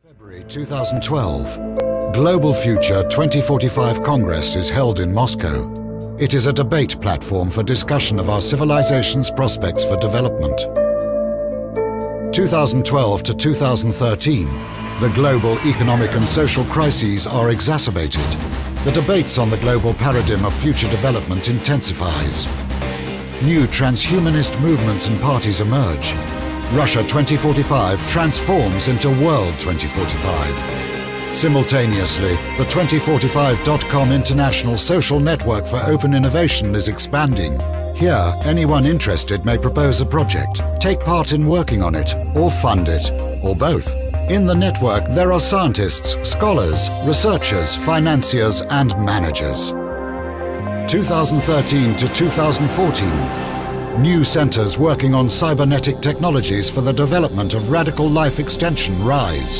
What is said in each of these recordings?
February 2012, Global Future 2045 Congress is held in Moscow. It is a debate platform for discussion of our civilization's prospects for development. 2012 to 2013, the global economic and social crises are exacerbated. The debates on the global paradigm of future development intensifies. New transhumanist movements and parties emerge. Russia 2045 transforms into World 2045. Simultaneously, the 2045.com international social network for open innovation is expanding. Here, anyone interested may propose a project, take part in working on it, or fund it, or both. In the network, there are scientists, scholars, researchers, financiers, and managers. 2013 to 2014. New centers working on cybernetic technologies for the development of radical life extension rise.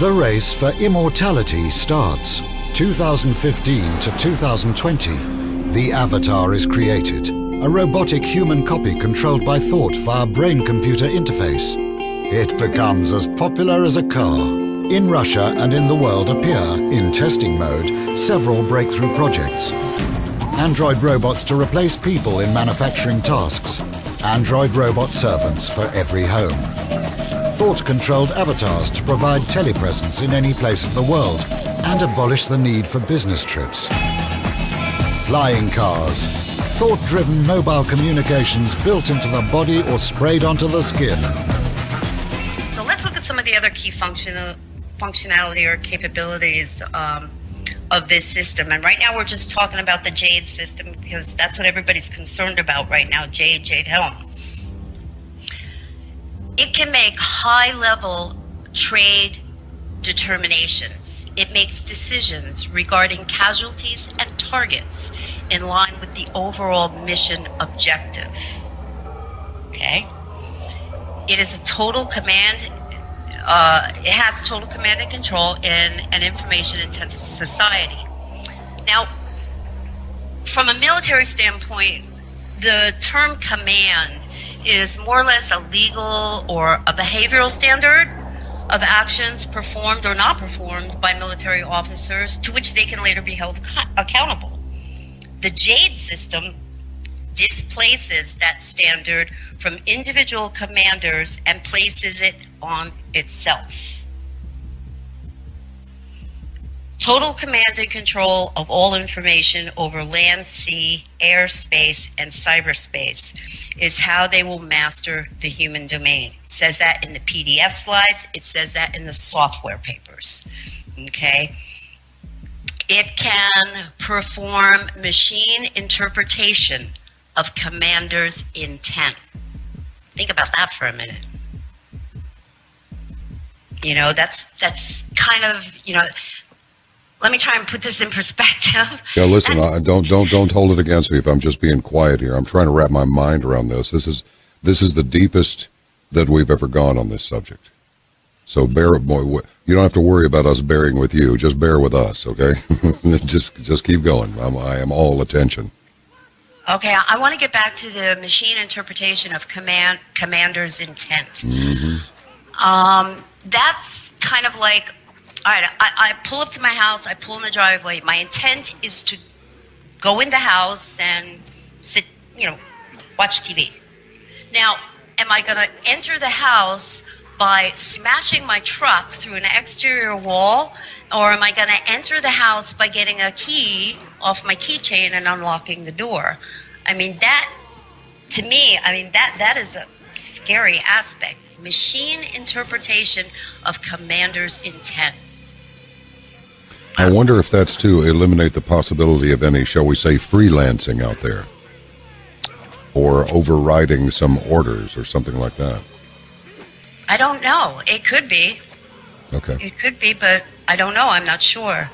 The race for immortality starts. 2015 to 2020. The avatar is created. A robotic human copy controlled by thought via brain-computer interface. It becomes as popular as a car. In Russia and in the world appear, in testing mode, several breakthrough projects. Android robots to replace people in manufacturing tasks. Android robot servants for every home. Thought-controlled avatars to provide telepresence in any place of the world and abolish the need for business trips. Flying cars. Thought-driven mobile communications built into the body or sprayed onto the skin. So let's look at some of the other key functionality or capabilities of this system. And right now we're just talking about the JADE system because that's what everybody's concerned about right now, JADE HELM. It can make high-level trade determinations. It makes decisions regarding casualties and targets in line with the overall mission objective. Okay? It is a total command. It has total command and control in an information-intensive society. Now, from a military standpoint, the term command is more or less a legal or a behavioral standard of actions performed or not performed by military officers to which they can later be held accountable. The JADE system displaces that standard from individual commanders and places it on itself. Total command and control of all information over land, sea, air, space, and cyberspace is how they will master the human domain. It says that in the PDF slides. It says that in the software papers. Okay? It can perform machine interpretation of commander's intent. Think about that for a minute. You know, that's kind of, you know, let me try and put this in perspective. Yeah, listen, don't hold it against me if I'm just being quiet here. I'm trying to wrap my mind around this. This is the deepest that we've ever gone on this subject. So bear with me. You don't have to worry about us bearing with you. Just bear with us, okay? just keep going. I am all attention. Okay, I want to get back to the machine interpretation of commander's intent. Mm-hmm. That's kind of like, all right, I pull up to my house, I pull in the driveway. My intent is to go in the house and sit, you know, watch TV. Now, am I going to enter the house by smashing my truck through an exterior wall, or am I going to enter the house by getting a key off my keychain and unlocking the door? I mean, that, to me, I mean, that is a scary aspect. Machine interpretation of commander's intent. I wonder if that's to eliminate the possibility of any, shall we say, freelancing out there, or overriding some orders or something like that. I don't know. It could be. Okay. It could be, but I don't know. I'm not sure.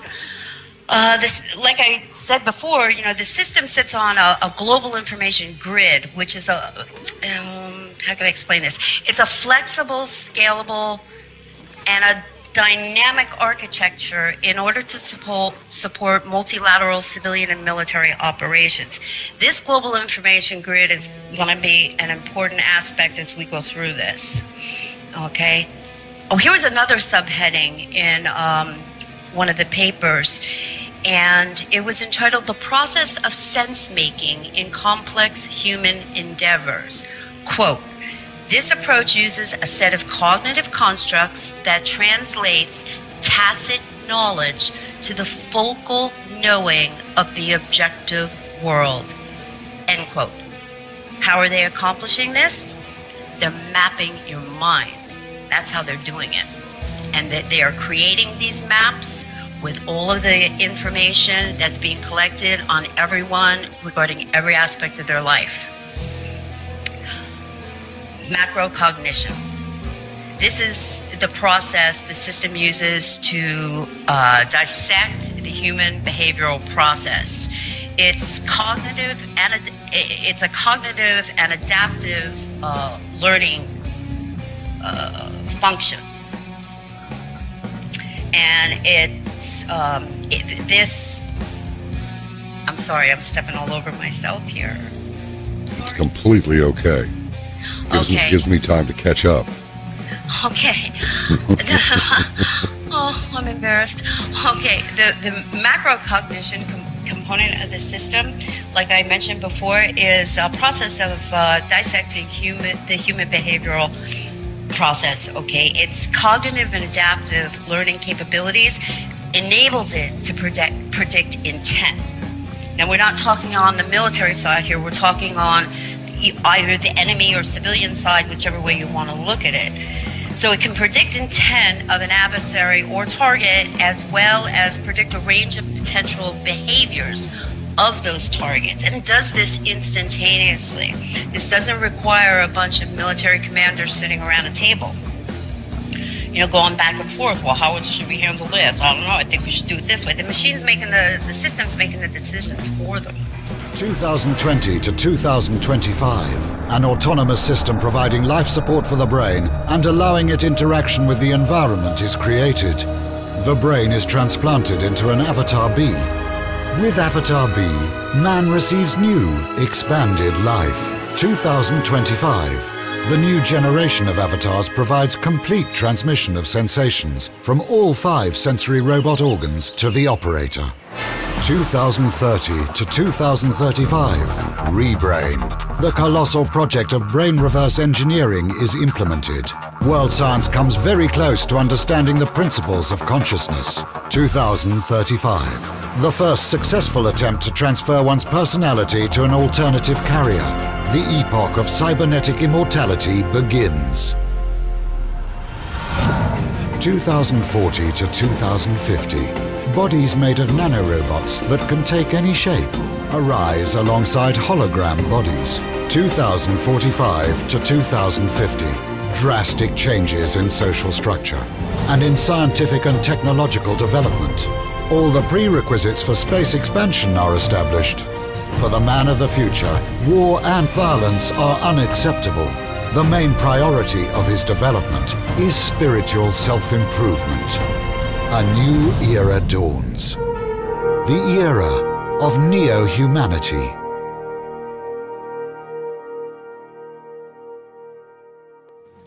This, like I said before, you know, the system sits on a global information grid, which is a, how can I explain this? It's a flexible, scalable, and a dynamic architecture in order to support multilateral civilian and military operations. This global information grid is going to be an important aspect as we go through this. Okay? Oh, here was another subheading in one of the papers, and it was entitled "The Process of Sense-Making in Complex Human Endeavors." Quote, "This approach uses a set of cognitive constructs that translates tacit knowledge to the focal knowing of the objective world." End quote. How are they accomplishing this? They're mapping your mind. That's how they're doing it. And that they are creating these maps with all of the information that's being collected on everyone regarding every aspect of their life. Macrocognition. This is the process the system uses to dissect the human behavioral process. It's cognitive and it's a cognitive and adaptive learning function, and it's this. I'm sorry, I'm stepping all over myself here. It's completely okay. Gives me time to catch up. Okay. Oh, I'm embarrassed. Okay, the macrocognition component of the system, like I mentioned before, is a process of dissecting the human behavioral process. Okay, its cognitive and adaptive learning capabilities enables it to predict intent. Now, we're not talking on the military side here. We're talking on either the enemy or civilian side, whichever way you want to look at it. So it can predict intent of an adversary or target, as well as predict a range of potential behaviors of those targets. And it does this instantaneously. This doesn't require a bunch of military commanders sitting around a table, going back and forth. Well, how should we handle this? I don't know. I think we should do it this way. The machine's making the system's making the decisions for them. 2020 to 2025, an autonomous system providing life support for the brain and allowing it interaction with the environment is created. The brain is transplanted into an Avatar B. With Avatar B, man receives new, expanded life. 2025, the new generation of avatars provides complete transmission of sensations from all 5 sensory robot organs to the operator. 2030 to 2035, Rebrain. The colossal project of brain reverse engineering is implemented. World science comes very close to understanding the principles of consciousness. 2035, the first successful attempt to transfer one's personality to an alternative carrier. The epoch of cybernetic immortality begins. 2040 to 2050, bodies made of nanorobots that can take any shape arise alongside hologram bodies. 2045 to 2050, drastic changes in social structure and in scientific and technological development. All the prerequisites for space expansion are established. For the man of the future, war and violence are unacceptable. The main priority of his development is spiritual self-improvement. A new era dawns. The era of neo-humanity.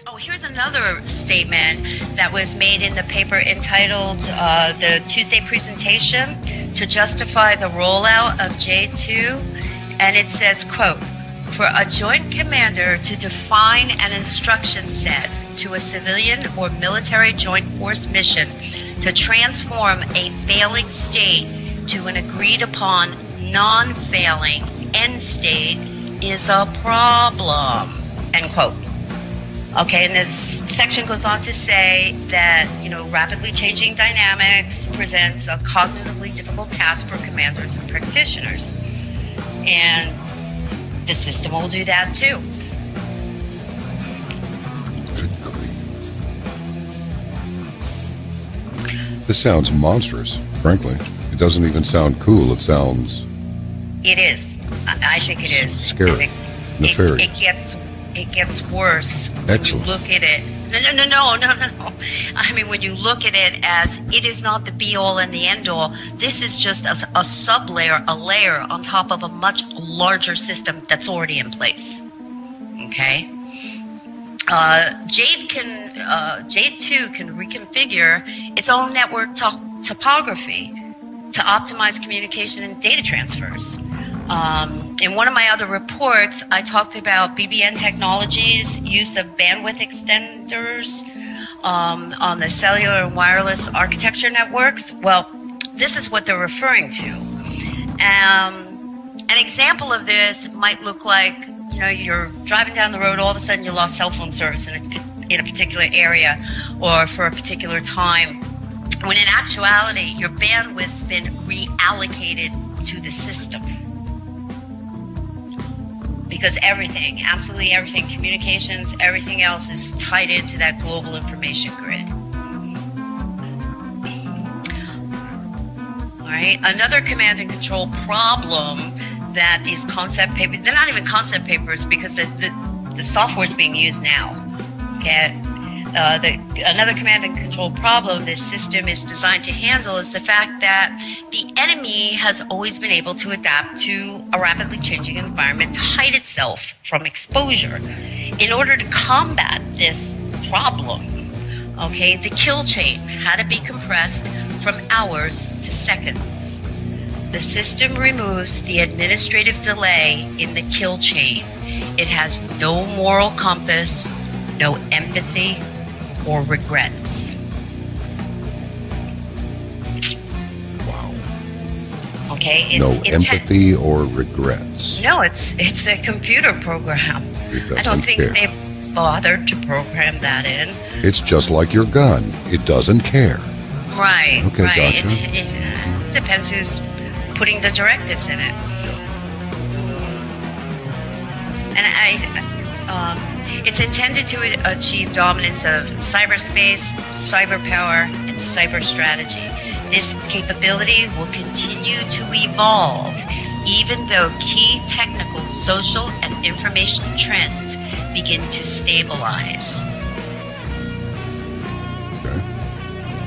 Oh, here's another statement that was made in the paper entitled The Tuesday Presentation to Justify the Rollout of JADE 2. And it says, quote, "For a joint commander to define an instruction set to a civilian or military joint force mission to transform a failing state to an agreed upon non-failing end state is a problem," end quote. Okay, and this section goes on to say that, rapidly changing dynamics presents a cognitively difficult task for commanders and practitioners. And the system will do that too. This sounds monstrous, frankly. It doesn't even sound cool. It sounds... It is. I think it is. Scary. Nefarious. It gets worse. Excellent. When you look at it. No. I mean, when you look at it as it is not the be-all and the end-all, this is just a sub-layer, a layer on top of a much larger system that's already in place. Okay? JADE 2 can reconfigure its own network topography to optimize communication and data transfers. In one of my other reports, I talked about BBN technologies, use of bandwidth extenders on the cellular and wireless architecture networks. Well, this is what they're referring to. An example of this might look like, you're driving down the road, all of a sudden you lost cell phone service in a particular area or for a particular time, when in actuality, your bandwidth's been reallocated to the system. Because everything, absolutely everything, communications, everything else is tied into that global information grid. All right, another command and control problem that these concept papers, they're not even concept papers because the software is being used now. Okay, another command and control problem this system is designed to handle is the fact that the enemy has always been able to adapt to a rapidly changing environment to hide itself from exposure. In order to combat this problem, okay, the kill chain had to be compressed from hours to seconds. The system removes the administrative delay in the kill chain. It has no moral compass, no empathy, or regrets. Wow. Okay, no empathy or regrets. No, it's a computer program. I don't think they bothered to program that in. It's just like your gun. It doesn't care. Right. Okay, right. gotcha. It depends who's putting the directives in it. And it's intended to achieve dominance of cyberspace, cyber power, and cyber strategy. This capability will continue to evolve even though key technical, social, and information trends begin to stabilize.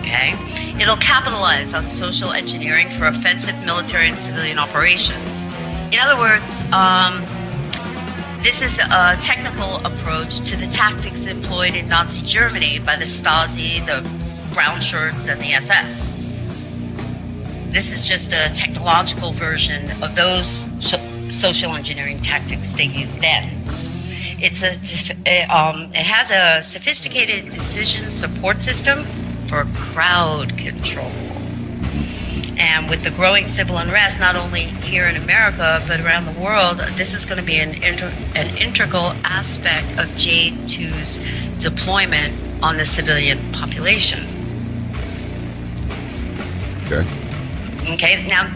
Okay. It'll capitalize on social engineering for offensive military and civilian operations. In other words, this is a technical approach to the tactics employed in Nazi Germany by the Stasi, the brown shirts, and the SS. This is just a technological version of those social engineering tactics they used then. It has a sophisticated decision support system for crowd control. And with the growing civil unrest, not only here in America, but around the world, this is going to be an integral aspect of JADE 2's deployment on the civilian population. Okay. Okay, now,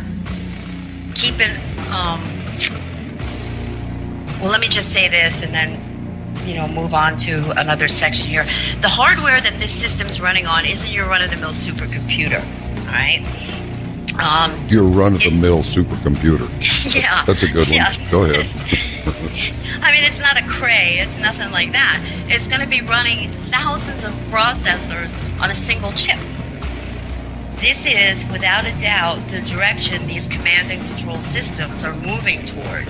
well, let me just say this and then move on to another section here. The hardware that this system's running on isn't your run-of-the-mill supercomputer, all right? Your run-of-the-mill supercomputer. Yeah. That's a good one. Yeah. Go ahead. I mean, it's not a Cray. It's nothing like that. It's going to be running thousands of processors on a single chip. This is, without a doubt, the direction these command and control systems are moving toward.